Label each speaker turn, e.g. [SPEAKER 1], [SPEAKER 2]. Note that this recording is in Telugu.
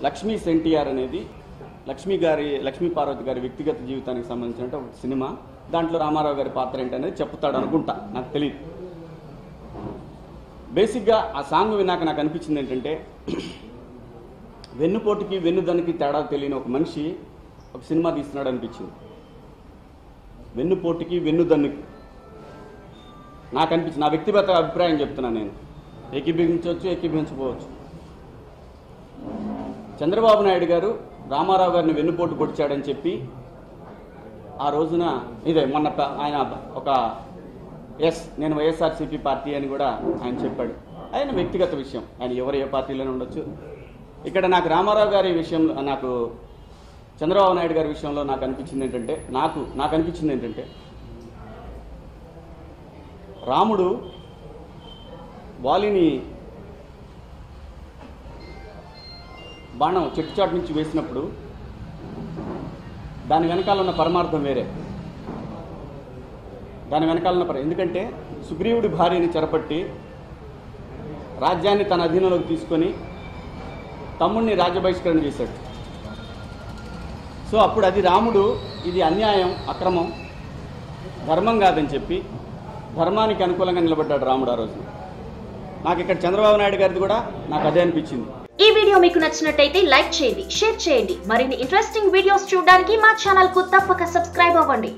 [SPEAKER 1] లక్ష్మీ సెన్టీఆర్ అనేది లక్ష్మీ పార్వతి గారి వ్యక్తిగత జీవితానికి సంబంధించిన ఒక సినిమా. దాంట్లో రామారావు గారి పాత్ర ఏంటనేది చెప్తాడు అనుకుంటా, నాకు తెలియదు. బేసిక్గా ఆ సాంగ్ విన్నాక నాకు అనిపించింది ఏంటంటే, వెన్నుపోటుకి వెన్నుదనికి తేడా తెలియని ఒక మనిషి ఒక సినిమా తీస్తున్నాడు అనిపించింది. వెన్నుపోటుకి వెన్నుదన్నుకి నాకు అనిపించింది. నా వ్యక్తిగత అభిప్రాయం చెప్తున్నాను నేను. ఏకీభవించవచ్చు, ఏకీభవించకపోవచ్చు. చంద్రబాబు నాయుడు గారు రామారావు గారిని వెన్నుపోటు పొడిచాడని చెప్పి ఆ రోజున మొన్న ఆయన ఒక నేను వైఎస్ఆర్సీపీ పార్టీ అని కూడా ఆయన చెప్పాడు. ఆయన వ్యక్తిగత విషయం, ఆయన ఎవరు ఏ పార్టీలోనే ఉండొచ్చు. ఇక్కడ నాకు రామారావు గారి విషయంలో, నాకు చంద్రబాబు నాయుడు గారి విషయంలో నాకు అనిపించింది ఏంటంటే రాముడు వాలిని బాణం చెట్టుచాటు నుంచి వేసినప్పుడు దాని వెనకాల ఉన్న పరమార్థం వేరే. ఎందుకంటే సుగ్రీవుడి భార్యని చెరపట్టి రాజ్యాన్ని తన అధీనంలోకి తీసుకొని తమ్ముడిని రాజ్యబహిష్కరణ చేశాడు. సో అప్పుడు అది రాముడు ఇది అన్యాయం, అక్రమం, ధర్మం కాదని చెప్పి ధర్మానికి అనుకూలంగా నిలబడ్డాడు రాముడు ఆ రోజు. నాకు ఇక్కడ చంద్రబాబు నాయుడు గారిది కూడా నాకు అదే అనిపించింది.
[SPEAKER 2] ఈ వీడియో మీకు నచ్చినట్టయితే లైక్ చేయండి, షేర్ చేయండి. మరిన్ని ఇంట్రెస్టింగ్ వీడియోస్ చూడడానికి మా ఛానల్ కు తప్పక సబ్స్క్రైబ్ అవ్వండి.